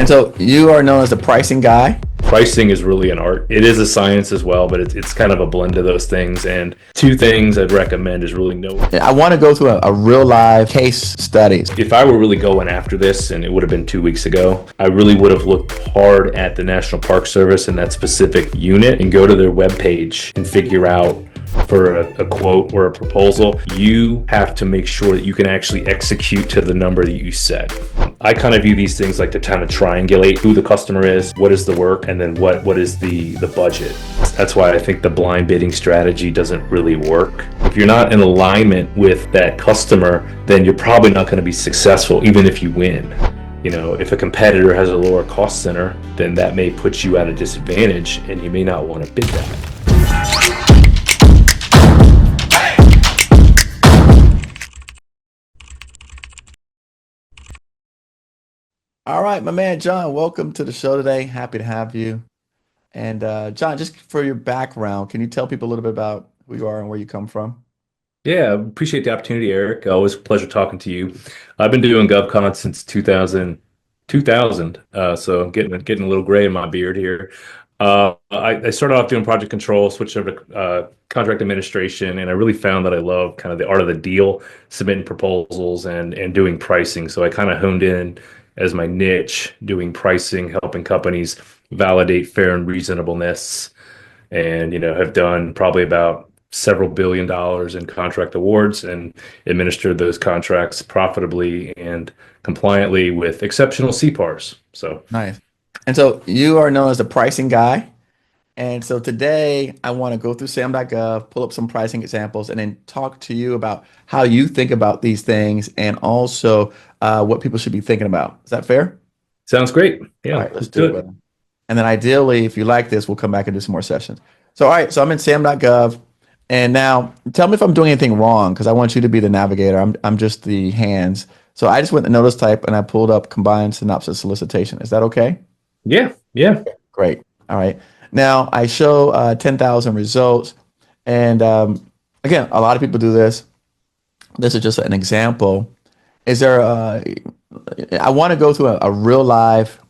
And so you are known as the pricing guy. Pricing is really an art. It is a science as well, but it's kind of a blend of those things. And two things I'd recommend is really know. I want to go through a real live case study. If I were really going after this, and it would have been 2 weeks ago, I really would have looked hard at the National Park Service and that specific unit and go to their webpage and figure out for a quote or a proposal, you have to make sure that you can actually execute to the number that you set. I kind of view these things like to kind of triangulate who the customer is, what is the work, and then what is the budget. That's why I think the blind bidding strategy doesn't really work. If you're not in alignment with that customer, then you're probably not going to be successful, even if you win. You know, if a competitor has a lower cost center, then that may put you at a disadvantage, and you may not want to bid that. All right, my man, Jon, welcome to the show today. Happy to have you. And Jon, just for your background, can you tell people a little bit about who you are and where you come from? Yeah, appreciate the opportunity, Eric. Always a pleasure talking to you. I've been doing GovCon since 2000, so I'm getting a little gray in my beard here. I started off doing project control, switched over to contract administration, and I really found that I love kind of the art of the deal, submitting proposals and doing pricing. So I kind of honed in as my niche, doing pricing, helping companies validate fair and reasonableness, and have done probably about several $billion in contract awards and administered those contracts profitably and compliantly with exceptional CPARs. So nice. And so you are known as the pricing guy. And so today I want to go through SAM.gov, pull up some pricing examples, and then talk to you about how you think about these things and also what people should be thinking about. Is that fair? Sounds great. Yeah, all right, let's do it, brother. And then ideally, if you like this, we'll come back and do some more sessions. So, all right, so I'm in SAM.gov. And now tell me if I'm doing anything wrong, because I want you to be the navigator. I'm just the hands. So I just went to notice type and I pulled up combined synopsis solicitation. Is that okay? Yeah. Great. All right. Now I show 10,000 results. And again, a lot of people do this. This is just an example. Is there I want to go through a real live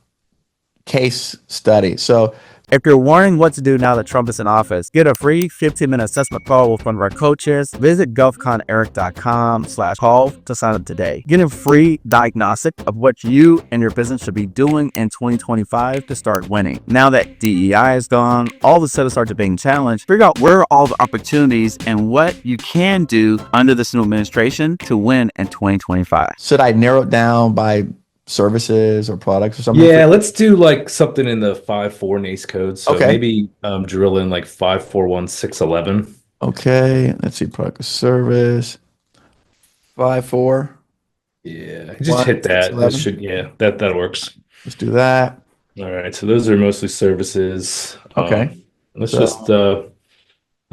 case study. So if you're wondering what to do now that Trump is in office, get a free 15-minute assessment call with one of our coaches. Visit govconeric.com/call to sign up today. Get a free diagnostic of what you and your business should be doing in 2025 to start winning. Now that DEI is gone, all the set starts being challenged. Figure out where are all the opportunities and what you can do under this new administration to win in 2025. Should I narrow it down by services or products or something? Yeah, let's do like something in the 5.4 NAICS code. So okay. Maybe drill in like 5.4.1.6.11. Okay, let's see, product or service. 5.4. Yeah, just hit that. That works. Let's do that. All right, so those are mostly services. Okay. Let's just I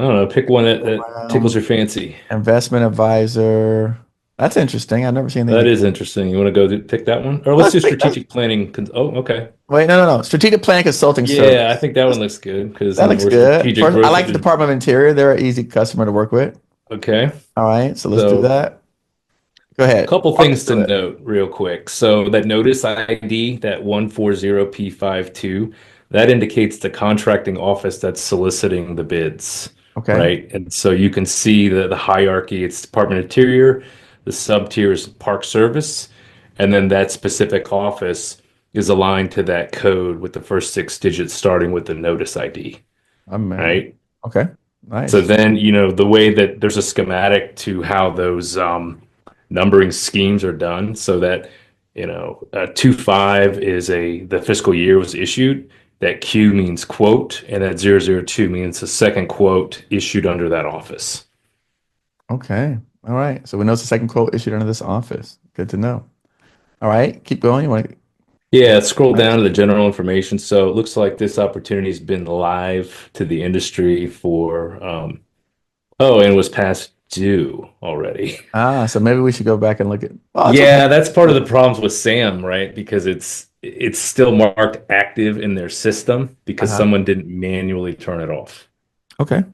don't know, pick one that tickles your fancy. Investment advisor. That's interesting. I've never seen that. That is interesting. You want to go pick that one? Or let's do strategic planning. Oh, okay. Wait, no. Strategic planning consulting service. Yeah, I think that one looks good. Because that looks good. First, I like the Department of Interior. They're an easy customer to work with. Okay. All right, so let's do that. Go ahead. A couple things to note real quick. So that notice ID, that 140P52, that indicates the contracting office that's soliciting the bids. Okay. Right? And so you can see the hierarchy. It's Department of Interior. The sub-tier is Park Service, and then that specific office is aligned to that code with the first 6 digits starting with the notice ID. Right? Okay. Nice. So then, the way that there's a schematic to how those numbering schemes are done, so that 2.5 is the fiscal year was issued. That Q means quote, and that 002 means the second quote issued under that office. Okay. All right. So we know it's the second quote issued under this office. Good to know. All right. Keep going. You want to... Yeah, scroll down to the general information. So it looks like this opportunity has been live to the industry for, and was past due already. So maybe we should go back and look at... That's part of the problems with SAM, right? Because it's still marked active in their system because someone didn't manually turn it off. Okay.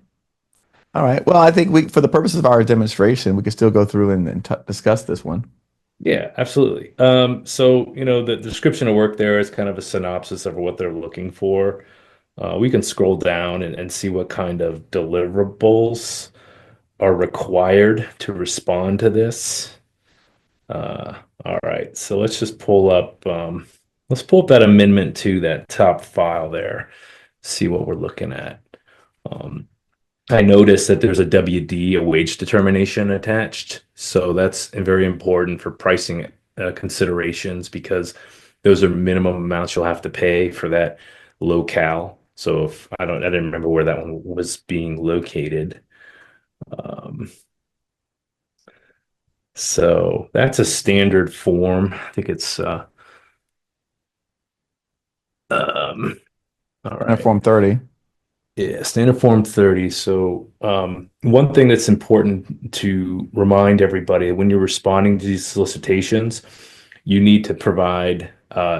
All right. Well, I think for the purposes of our demonstration, we can still go through and discuss this one. Yeah, absolutely. So, the description of work there is kind of a synopsis of what they're looking for. We can scroll down and see what kind of deliverables are required to respond to this. All right, so let's pull up that amendment to that top file there, see what we're looking at. Um, I noticed that there's a WD, a wage determination attached. So that's very important for pricing considerations because those are minimum amounts you'll have to pay for that locale. So if I didn't remember where that one was being located. Um, so that's a standard form. I think it's all And right. Form 30. Yeah, standard form 30. So, one thing that's important to remind everybody when you're responding to these solicitations, you need to provide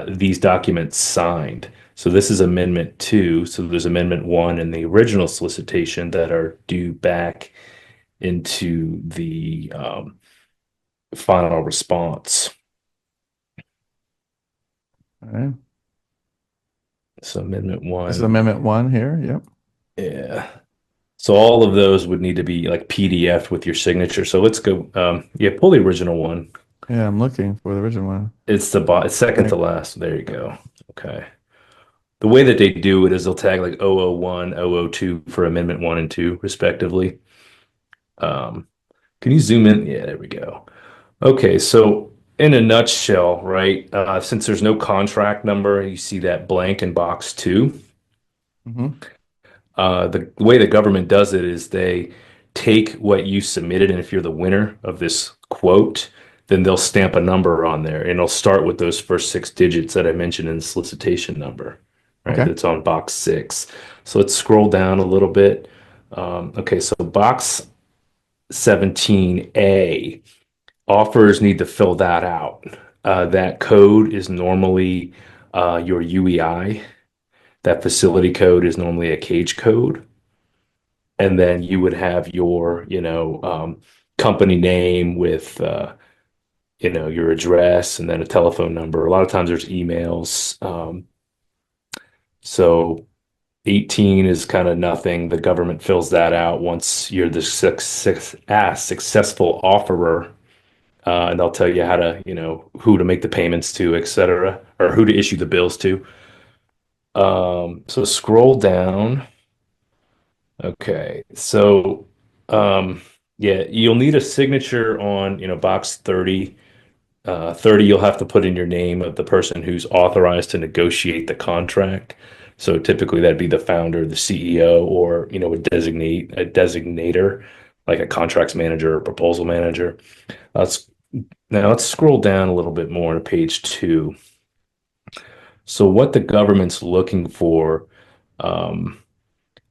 these documents signed. So, this is Amendment 2. So, there's Amendment 1 and the original solicitation that are due back into the final response. All right. So, Amendment This is 1. Amendment 1 here. Yep. Yeah. So all of those would need to be like PDF with your signature. So let's go. Yeah, pull the original one. Yeah, I'm looking for the original one. It's second to last. There you go. Okay. The way that they do it is they'll tag like 001, 002 for Amendment 1 and 2, respectively. Um, can you zoom in? Yeah, there we go. Okay, so in a nutshell, right, since there's no contract number, you see that blank in box 2. Mm-hmm. The way the government does it is they take what you submitted, and if you're the winner of this quote, then they'll stamp a number on there, and it'll start with those first 6 digits that I mentioned in the solicitation number, right? Okay. That's on box 6. So let's scroll down a little bit. Okay, so box 17A, offers need to fill that out. That code is normally your UEI. That facility code is normally a cage code. And then you would have your, company name with, your address and then a telephone number. A lot of times there's emails. So 18 is kind of nothing. The government fills that out once you're the successful offerer. And they'll tell you how to, who to make the payments to, et cetera, or who to issue the bills to. So scroll down. Okay, so yeah, you'll need a signature on, box 30. 30, you'll have to put in your name of the person who's authorized to negotiate the contract. So typically that'd be the founder, the CEO, or, a designator, like a contracts manager or proposal manager. Let's Now let's scroll down a little bit more to page 2. So what the government's looking for, um,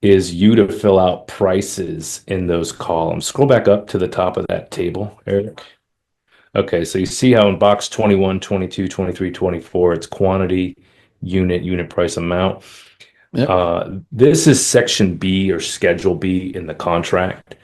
is you to fill out prices in those columns. Scroll back up to the top of that table, Eric. Okay, so you see how in box 21, 22, 23, 24, it's quantity, unit price, amount. Yep. This is section B or schedule B in the contract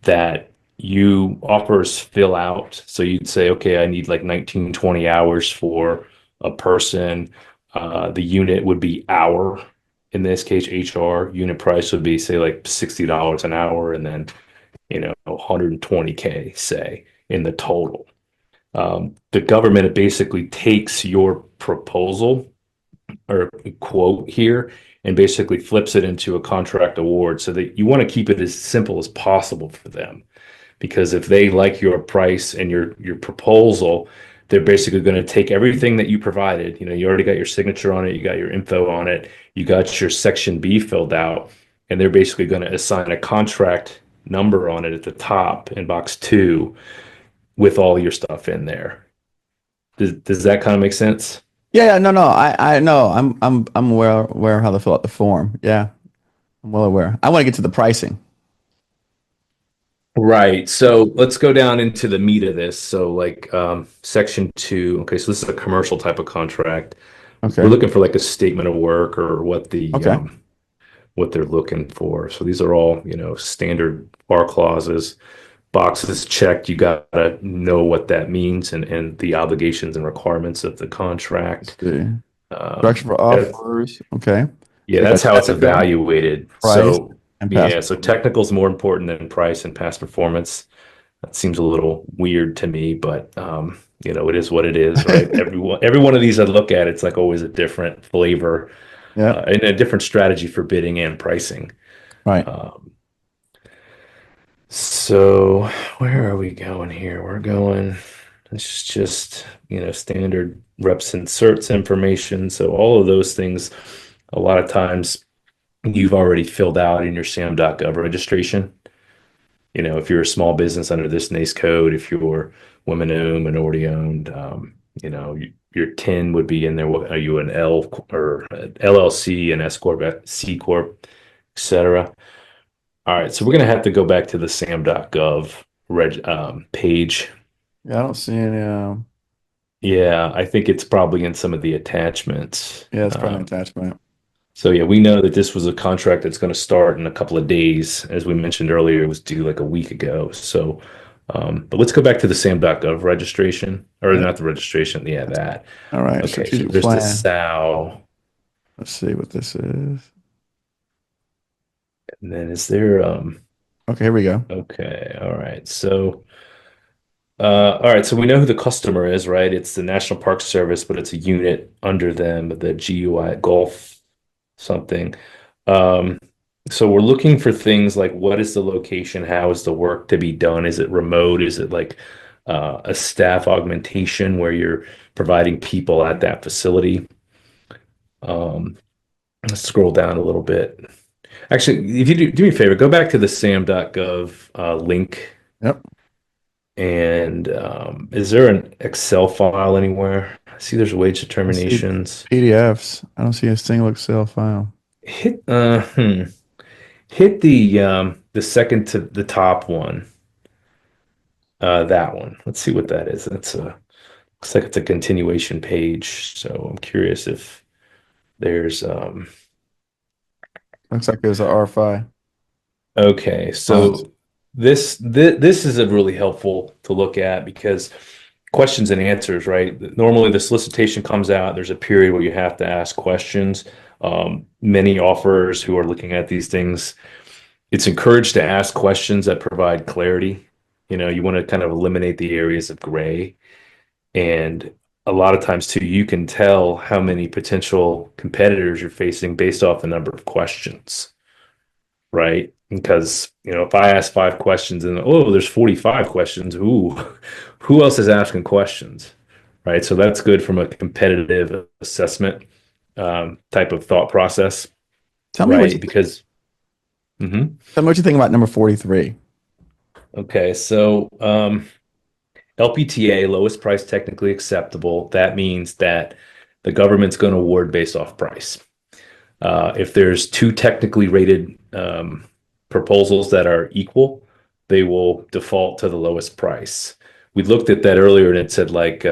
that you offers fill out. So you'd say, okay, I need like 19, 20 hours for a person. The unit would be hour. In this case, HR unit price would be say like $60 an hour, and then 120K say in the total. The government basically takes your proposal or quote here and basically flips it into a contract award, so that you want to keep it as simple as possible for them. Because if they like your price and your proposal, they're basically going to take everything that you provided. You already got your signature on it, you got your info on it, you got your section B filled out, and they're basically going to assign a contract number on it at the top in box 2 with all your stuff in there. Does that kind of make sense? Yeah, no, no. I know. I'm aware of how to fill out the form. Yeah, I'm well aware. I want to get to the pricing. Right. So let's go down into the meat of this. So like section 2. Okay, so this is a commercial type of contract. We're Okay. looking for like a statement of work or Okay. what they're looking for. So these are all, standard bar clauses. boxes checked. You gotta know what that means and the obligations and requirements of the Let's contract. see. Structure Um, for that, offers. Okay. yeah, So we got that's how it's technical, evaluated. price, So and past yeah, so performance. technical is more important than price and past performance. That seems a little weird to me, but it is what it is, right? Every one of these I look at, it's like always a different flavor Yeah. and a different strategy for bidding and pricing. Right. Um, so where are we going here? We're going, it's just, standard reps and certs information. So all of those things, a lot of times you've already filled out in your SAM.gov registration. If you're a small business under this NAICS code, if you're women-owned, minority-owned, your TIN would be in there. What are you, an L or an LLC, an S corp, C corp, etc. All right, so we're gonna have to go back to the SAM.gov page. Yeah, I don't see any. Yeah, I think it's probably in some of the attachments. Yeah, it's probably an attachment. So yeah, we know that this was a contract that's going to start in a couple of days. As we mentioned earlier, it was due like a week ago. So, but let's go back to the SAM.gov registration, or Yep. not the registration. Yeah, that. All right. Okay, so Strategic there's the plan. SAL, Let's see what this is. and then is there Okay, here we go. okay, all right. So all right, so we know who the customer is, right? It's the National Park Service, but it's a unit under them, the GUI Gulf something. Um, so we're looking for things like what is the location? How is the work to be done? Is it remote? Is it like a staff augmentation where you're providing people at that facility? Um, let's scroll down a little bit. Actually, if you do me a favor, go back to the SAM.gov link. Yep. And is there an Excel file anywhere? I see there's wage I see determinations. PDFs. I don't see a single Excel file. Hit hit the second to the top one. That one. Let's see what that is. That's a looks like it's a continuation page. So I'm curious if there's Looks like there's a RFI. okay. Response. So this is a really helpful to look at because questions and answers, right? Normally the solicitation comes out, there's a period where you have to ask questions. Many offers who are looking at these things, it's encouraged to ask questions that provide clarity. You want to kind of eliminate the areas of gray. And a lot of times too, you can tell how many potential competitors you're facing based off the number of questions, right? Because, if I ask 5 questions and there's 45 questions, who else is asking questions, right? So that's good from a competitive assessment type of thought process, Tell me what you right? Because, mhm. tell me what you think about number 43. Okay, so LPTA, lowest price technically acceptable. That means that the government's going to award based off price. If there's two technically rated proposals that are equal, they will default to the lowest price. We looked at that earlier and it said like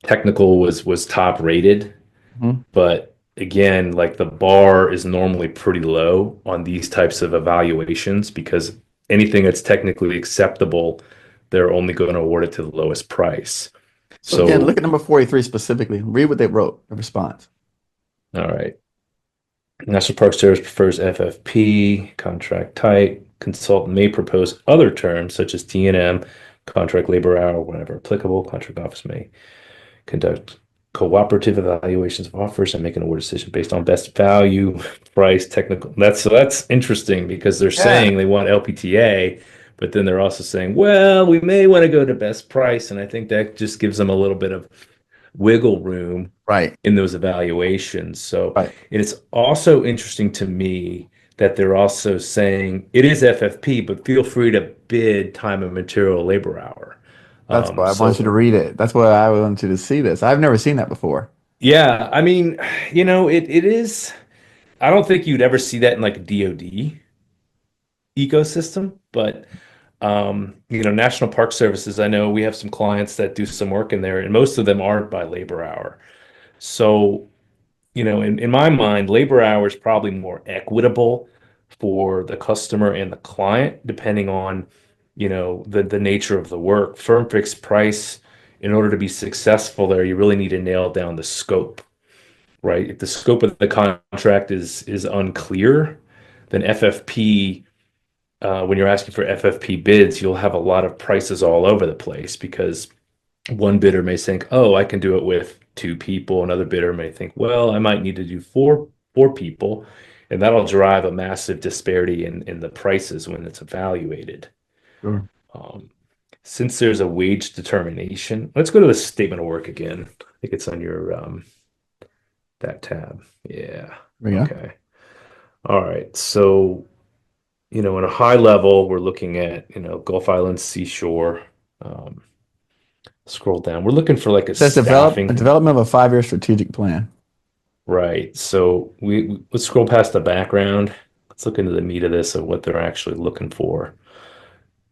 technical was top rated, Mhm. but again, like the bar is normally pretty low on these types of evaluations because anything that's technically acceptable, they're only going to award it to the lowest price. So again, So, look at number 43 specifically. Read what they wrote, the response. all right. National Park Service prefers FFP, contract type. Consultant may propose other terms such as T&M, contract labor hour, whenever applicable. Contract office may conduct cooperative evaluations of offers and make an award decision based on best value, price, technical. That's interesting because they're Yeah. saying they want LPTA, but then they're also saying, well, we may want to go to best price, and I think that just gives them a little bit of wiggle room Right. in those evaluations. So Right. it's also interesting to me that they're also saying it is FFP, but feel free to bid time and material labor hour. That's why I want you to So read it. That's why I want you to see this. I've never seen that before. yeah, I mean, it is. I don't think you'd ever see that in like a DoD ecosystem, but National Park Services, I know we have some clients that do some work in there, and most of them aren't by labor hour. So in my mind, labor hour is probably more equitable for the customer and the client, depending on the nature of the work. Firm fixed price, in order to be successful there, you really need to nail down the scope, right? If the scope of the contract is unclear, then FFP, when you're asking for FFP bids, you'll have a lot of prices all over the place because one bidder may think, oh, I can do it with two people. Another bidder may think, well, I might need to do four people, and that'll drive a massive disparity in the prices when it's evaluated. Sure. Um, since there's a wage determination, let's go to the statement of work again. I think it's on your that tab. Yeah. There you go. Okay. All right. So, in a high level, we're looking at, Gulf Islands seashore. Um, Scroll down. We're looking for like a It says staffing. development of a 5-year strategic plan. Right. So let's scroll past the background. Let's look into the meat of this, of what they're actually looking for.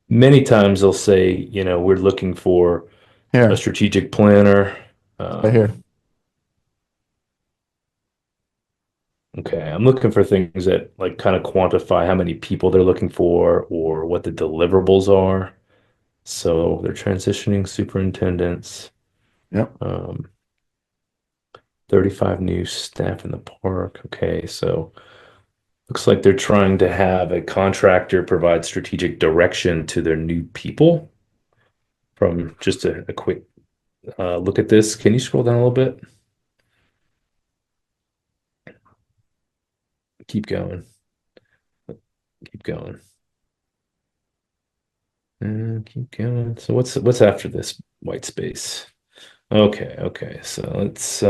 Many times they'll say, we're looking for a Here, strategic planner. right here. Okay, I'm looking for things that like kind of quantify how many people they're looking for or what the deliverables are. So they're transitioning superintendents, Yep. 35 new staff in the park. Okay, so looks like they're trying to have a contractor provide strategic direction to their new people. From just a quick look at this, can you scroll down a little bit? Keep going. Keep going. And keep going. So what's after this white space? Okay. So let's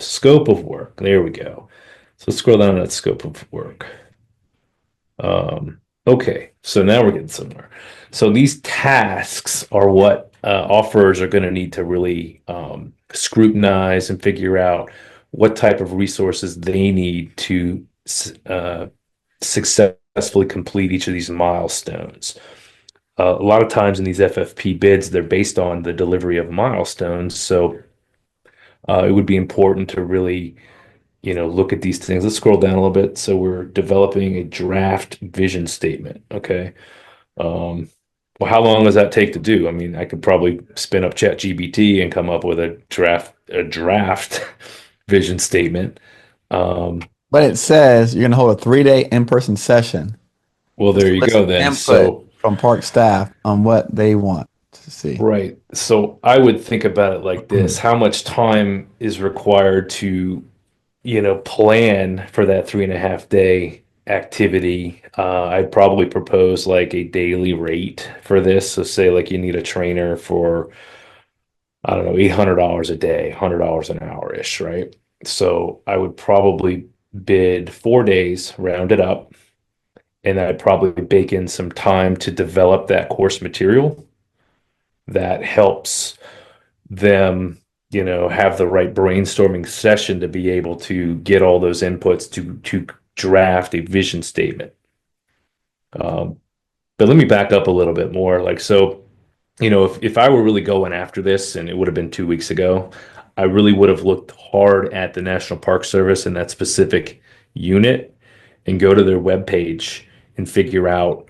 scope of work. There we go. So let's scroll down to that scope of work. Okay, so now we're getting somewhere. So these tasks are what offerers are going to need to really scrutinize and figure out what type of resources they need to successfully complete each of these milestones. A lot of times in these FFP bids, they're based on the delivery of milestones. So it would be important to really, look at these things. Let's scroll down a little bit. So we're developing a draft vision statement. Okay. Well, how long does that take to do? I mean, I could probably spin up ChatGPT and come up with a draft vision statement. But it says you're going to hold a 3-day in-person session. Well, there you go Solicit then. input So, from park staff on what they want to see. right. So I would think about it like this. How much time is required to, plan for that 3.5 day activity? I'd probably propose like a daily rate for this. So say like you need a trainer for, I don't know, $800 a day, $100 an hour-ish, right? So I would probably bid 4 days, round it up, and I'd probably bake in some time to develop that course material that helps them, have the right brainstorming session to be able to get all those inputs to draft a vision statement. But let me back up a little bit more. Like, so, if I were really going after this, and it would have been 2 weeks ago, I really would have looked hard at the National Park Service and that specific unit and go to their webpage and figure out,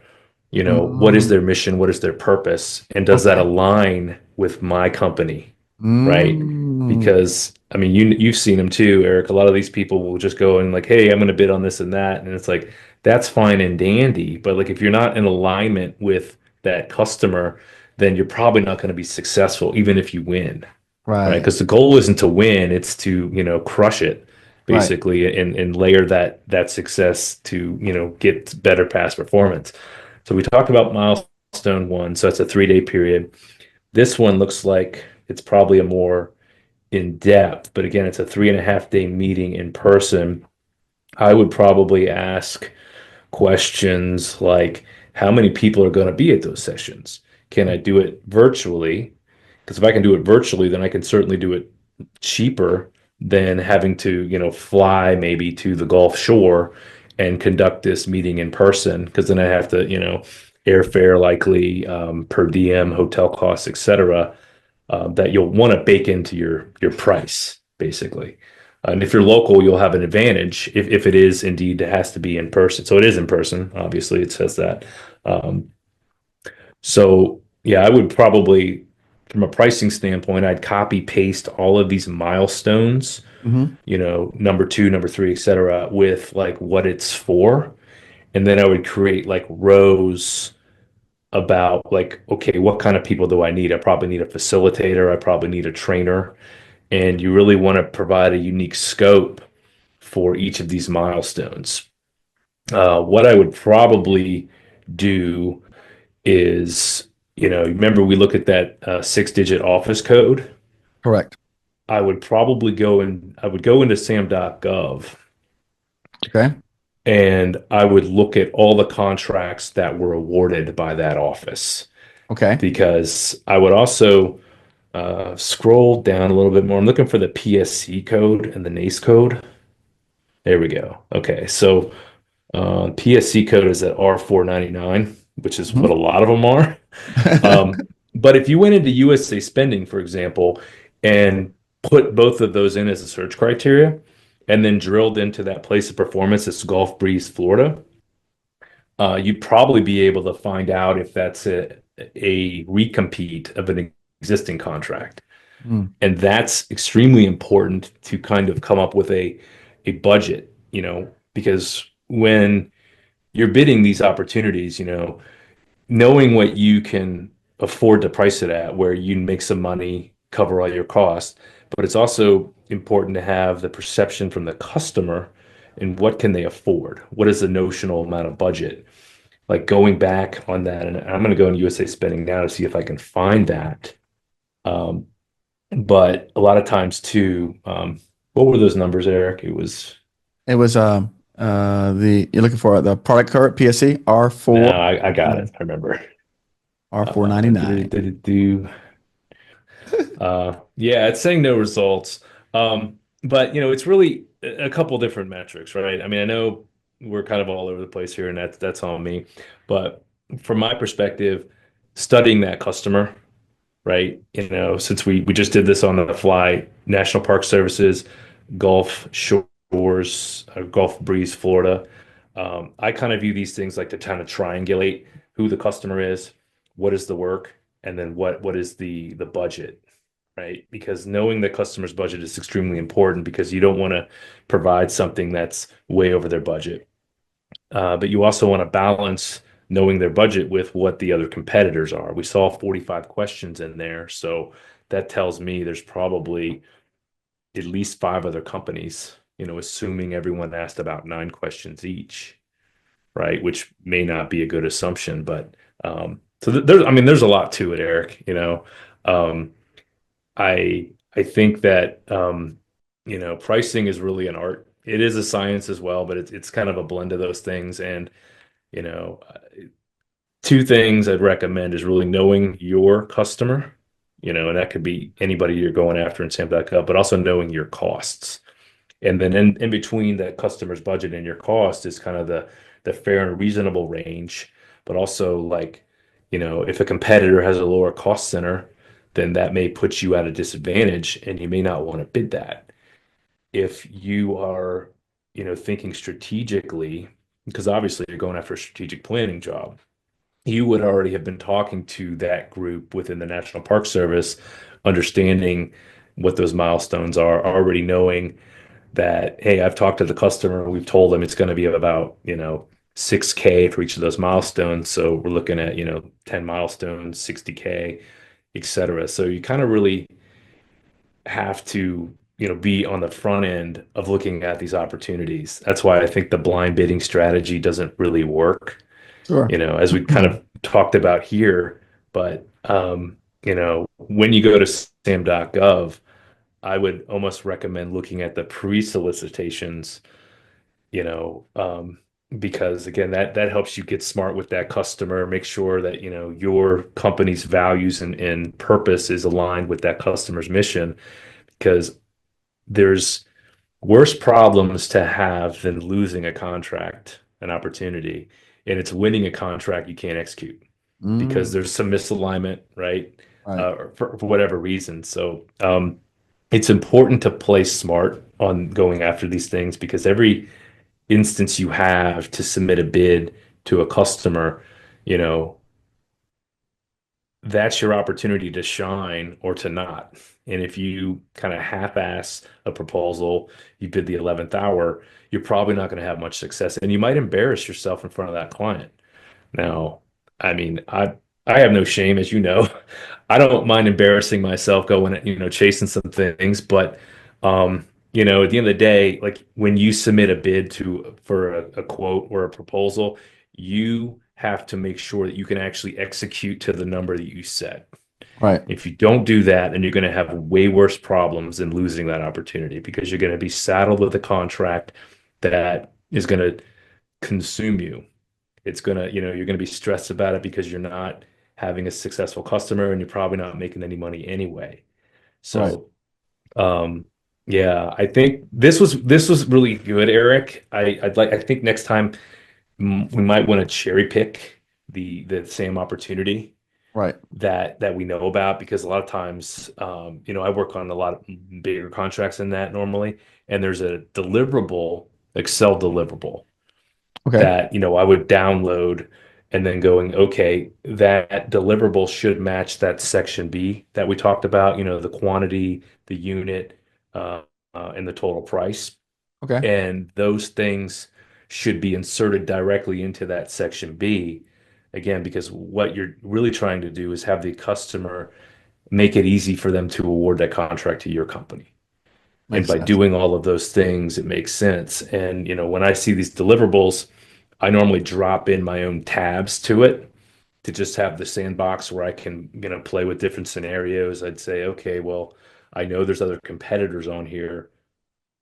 what is Mm, their mission, what is their purpose, and does that okay. align with my company, right? Mm, Because I mean, you've seen them too, Eric. A lot of these people will just go and like, hey, I'm going to bid on this and that, and it's like that's fine and dandy, but like if you're not in alignment with that customer, then you're probably not going to be successful, even if you win, right? right. Because the goal isn't to win; it's to crush it Right. basically, and layer that success to get better past performance. So we talked about milestone one, so it's a 3-day period. This one looks like it's probably a more in depth, but again, it's a 3.5 day meeting in person. I would probably ask questions like how many people are going to be at those sessions? Can I do it virtually? Because if I can do it virtually, then I can certainly do it cheaper than having to, fly maybe to the Gulf Shore and conduct this meeting in person. Because then I have to, airfare likely, per diem, hotel costs, etc. That you'll want to bake into your price, basically. And if you're local, you'll have an advantage if it is indeed it has to be in person. So it is in person, obviously, it says that. Um, So yeah, I would probably, from a pricing standpoint, I'd copy paste all of these milestones, Hmm. number two, number three, et cetera, with like what it's for. And then I would create like rows about like, okay, what kind of people do I need? I probably need a facilitator. I probably need a trainer. And you really want to provide a unique scope for each of these milestones. What I would probably do is, remember we look at that 6-digit office code. Correct. I would go into SAM.gov Okay. and I would look at all the contracts that were awarded by that office Okay. because I would also scroll down a little bit more. I'm looking for the PSC code and the NAICS code. There we go. Okay, so PSC code is at R499, which is what a Hmm. lot of them are. But if you went into USA spending, for example, and put both of those in as a search criteria, and then drilled into that place of performance, it's Gulf Breeze, Florida, you'd probably be able to find out if that's a recompete of an existing contract. Mm. And that's extremely important to kind of come up with a budget, because when you're bidding these opportunities, knowing what you can afford to price it at, where you can make some money, cover all your costs, but it's also important to have the perception from the customer and what can they afford? What is the notional amount of budget? Like going back on that, and I'm going to go in USA Spending now to see if I can find that. Um, but a lot of times too, what were those numbers, Eric? It was It was the you're looking for the product code PSC no, R4 I got it. I remember. R499. Did it do? Yeah, it's saying no results. But it's really a couple different metrics, right? I mean, I know we're kind of all over the place here, and that's on me. But from my perspective, studying that customer, right? Since we just did this on the fly, National Park Services, Gulf Shores, Gulf Breeze, Florida. I kind of view these things like to kind of triangulate who the customer is, what is the work, and then what is the budget, right? Because knowing the customer's budget is extremely important because you don't want to provide something that's way over their budget. But you also want to balance knowing their budget with what the other competitors are. We saw 45 questions in there, so that tells me there's probably at least five other companies, assuming everyone asked about 9 questions each, right? Which may not be a good assumption, but I mean, there's a lot to it, Eric. Um, I think that pricing is really an art. It is a science as well, but it's kind of a blend of those things. And you know, uh, two things I'd recommend is really knowing your customer, and that could be anybody you're going after in Sam.gov, but also knowing your costs. And then in between that customer's budget and your cost is kind of the fair and reasonable range, but also like, if a competitor has a lower cost center, then that may put you at a disadvantage and you may not want to bid that. If you are, thinking strategically, because obviously you're going after a strategic planning job, you would already have been talking to that group within the National Park Service, understanding what those milestones are, already knowing that, hey, I've talked to the customer, we've told them it's going to be about, 6K for each of those milestones. So we're looking at, 10 milestones, 60K, et cetera. So you kind of really have to, be on the front end of looking at these opportunities. That's why I think the blind bidding strategy doesn't really work, Sure. as we kind of talked about here. But, when you go to sam.gov, I would almost recommend looking at the pre-solicitations, you know, um, because again, that helps you get smart with that customer, make sure that, your company's values and purpose is aligned with that customer's mission, because there's worse problems to have than losing a contract, an opportunity, and it's winning a contract you can't execute because Mm, there's some misalignment, right? right. For whatever reason. So it's important to play smart on going after these things because every instance you have to submit a bid to a customer, you know, that's your opportunity to shine or to not. And if you kind of half-ass a proposal, you bid the 11th hour, you're probably not going to have much success, and you might embarrass yourself in front of that client. Now, I mean, I have no shame, as you know. I don't mind embarrassing myself going, chasing some things, but at the end of the day, like when you submit a bid for a quote or a proposal, you have to make sure that you can actually execute to the number that you set. Right. If you don't do that, then you're going to have way worse problems than losing that opportunity because you're going to be saddled with a contract that is going to consume you. It's gonna, you're gonna be stressed about it because you're not having a successful customer and you're probably not making any money anyway. Right. So, yeah, I think this was really good, Eric. I think next time we might want to cherry pick the same opportunity Right. that we know about because a lot of times, I work on a lot of bigger contracts than that normally, and there's a deliverable, Excel deliverable Okay. that I would download and then going, okay, that deliverable should match that section B that we talked about, the quantity, the unit, and the total price. Okay. And those things should be inserted directly into that section B. Again, because what you're really trying to do is have the customer make it easy for them to award that contract to your company. And Makes by sense. doing all of those things, it makes sense. And, when I see these deliverables, I normally drop in my own tabs to it to just have the sandbox where I can, play with different scenarios. I'd say, okay, well, I know there's other competitors on here.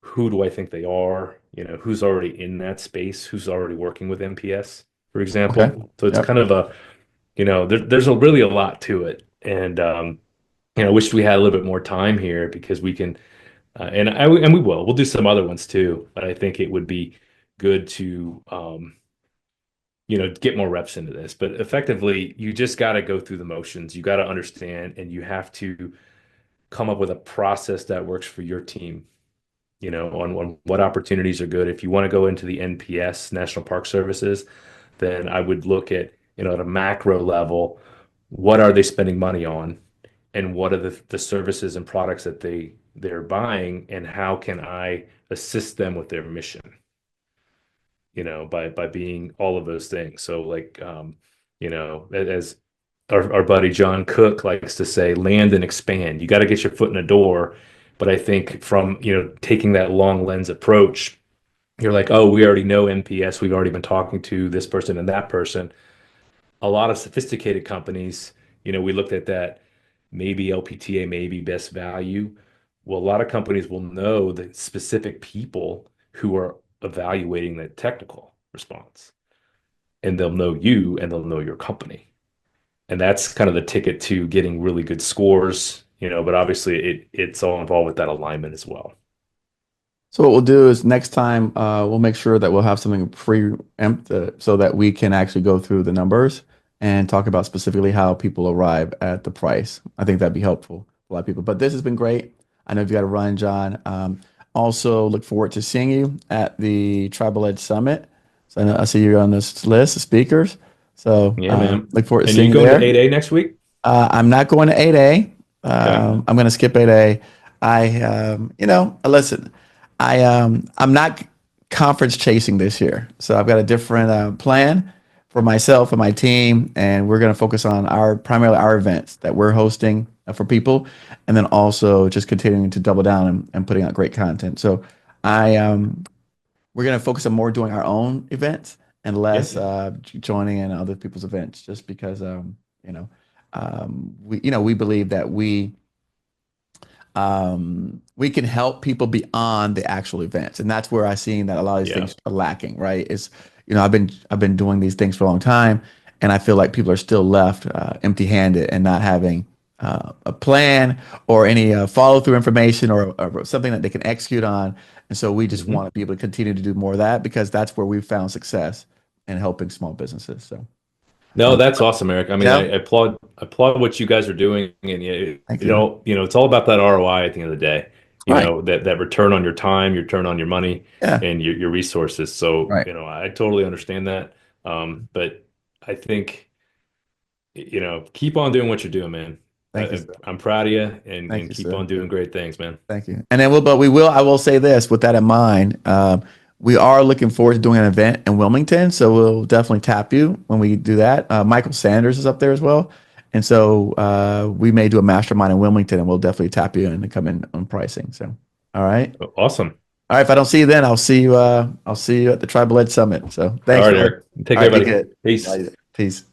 Who do I think they are? Who's already in that space? Who's already working with MPS, for Okay. example? So it's Yep. kind of there's really a lot to it. And, I wish we had a little bit more time here because we can and we will. We'll do some other ones too, but I think it would be good to get more reps into this. But effectively, you just got to go through the motions. You got to understand, and you have to come up with a process that works for your team. On what opportunities are good. If you want to go into the NPS, National Park Services, then I would look at at a macro level, what are they spending money on, and what are the services and products that they're buying, and how can I assist them with their mission, by being all of those things. So like as our buddy John Cook likes to say, land and expand. You got to get your foot in the door. But I think from taking that long lens approach, you're like, oh, we already know NPS, we've already been talking to this person and that person. A lot of sophisticated companies, we looked at that, maybe LPTA, maybe best value. Well, a lot of companies will know the specific people who are evaluating the technical response, and they'll know you and they'll know your company. And that's kind of the ticket to getting really good scores, but obviously it's all involved with that alignment as well. So what we'll do is next time we'll make sure that we'll have something preempt so that we can actually go through the numbers and talk about specifically how people arrive at the price. I think that'd be helpful for a lot of people. But this has been great. I know you've got to run, John. Also look forward to seeing you at the Tribal Edge Summit. So I see you on this list of speakers. So Yeah, man. look forward to And are seeing you you going to there. 8A next week? I'm not going to 8A. Okay. I'm going to skip 8A. Listen, I'm not conference chasing this year. So I've got a different plan for myself and my team, and we're going to focus on primarily our events that we're hosting for people, and then also just continuing to double down and putting out great content. So I we're going to focus on more doing our own events and Yeah. less joining in other people's events, just because we believe that we can help people beyond the actual events, and that's where I've seen that a lot of these Yeah. things are lacking. Right? Is I've been doing these things for a long time, and I feel like people are still left empty-handed and not having a plan or any follow-through information or something that they can execute on. And so we just Mhm. want to be able to continue to do more of that because that's where we've found success in helping small businesses. So, No, um, that's awesome, Eric. I mean, I yeah, applaud what you guys are doing, and thank you. it's all about that ROI at the end of the day. Right. That return on your time, your return on your money, Yeah. and your resources. So, Right. I totally understand that. But I think keep on doing what you're doing, man. Thank you, sir. I'm proud of you, Thank and you, keep sir. on doing great things, man. Thank you. And then I will say this with that in mind. We are looking forward to doing an event in Wilmington. So we'll definitely tap you when we do that. Michael Sanders is up there as well. And so we may do a mastermind in Wilmington and we'll definitely tap you in and come in on pricing. So, all right. Awesome. All right. If I don't see you then, I'll see you at the Tribal Ed Summit. So thanks. All right, Philip. Eric. Take All care, right, be buddy. good. Peace. Peace.